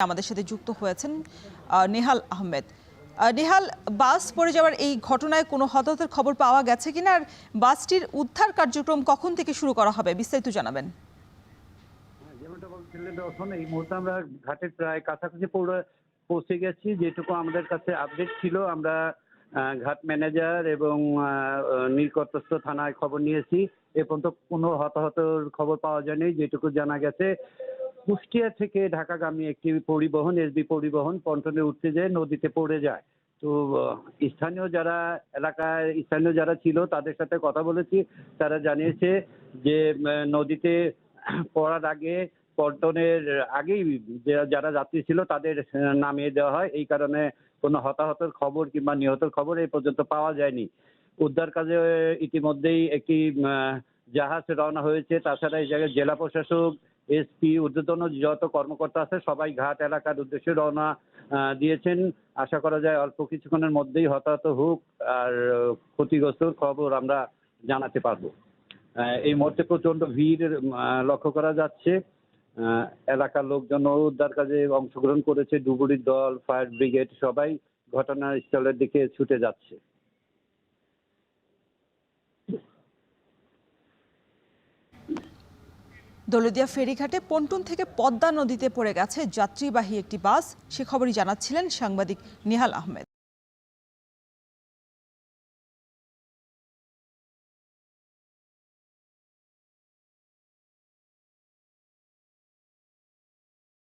আমাদের সাথে যুক্ত হয়েছেন নেহাল আহমেদ। নেহাল, বাস পড়ে যাওয়ার এই ঘটনায় কোনো হতাহতের খবর পাওয়া গেছে কিনা, আর বাসটির উদ্ধার কার্যক্রম কখন থেকে শুরু করা হবে, বিস্তারিত জানাবেন। যেমনটা বলছিলেন দর্শন, এই মুহূর্তে আমরা ঘাটের প্রায় কাছাকাছি পৌঁছে গেছি। যেটুকু আমাদের কাছে আপডেট ছিল, আমরা ঘাট ম্যানেজার এবং নিকটস্থ থানায় খবর নিয়েছি। এ পর্যন্ত কোনো হতাহতের খবর পাওয়া যায়নি। যেটুকু জানা গেছে, কুষ্টিয়া থেকে ঢাকাগামী একটি পরিবহন, এসবি পরিবহন পন্টনে উঠতে যেয়ে নদীতে পড়ে যায়। তো স্থানীয় যারা ছিল তাদের সাথে কথা বলেছি। তারা জানিয়েছে যে নদীতে পড়ার আগে পল্টনের আগেই যারা যাত্রী ছিল তাদের নামিয়ে দেওয়া হয়। এই কারণে কোনো হতাহতের খবর কিংবা নিহতের খবর এই পর্যন্ত পাওয়া যায়নি। উদ্ধার কাজে ইতিমধ্যেই একটি জাহাজ রওনা হয়েছে। তাছাড়া এই জায়গায় জেলা প্রশাসক, এসপি, ঊর্ধ্বতন যত কর্মকর্তা আছে সবাই ঘাট এলাকার উদ্দেশ্যে রওনা দিয়েছেন। আশা করা যায় অল্প কিছুক্ষণের মধ্যেই হতাহত হোক আর ক্ষতিগ্রস্তর খবর আমরা জানাতে পারবো। এই মুহূর্তে প্রচন্ড ভিড় লক্ষ্য করা যাচ্ছে। এলাকার লোকজন উদ্ধার কাজে অংশগ্রহণ করেছে। ডুবুরির দল, ফায়ার ব্রিগেড সবাই ঘটনাস্থলের দিকে ছুটে যাচ্ছে। দৌলতদিয়া ফেরিঘাটে পন্টন থেকে পদ্মা নদীতে পড়ে গেছে যাত্রীবাহী একটি বাস, সে খবরই জানাচ্ছিলেন সাংবাদিক নেহাল আহমেদ।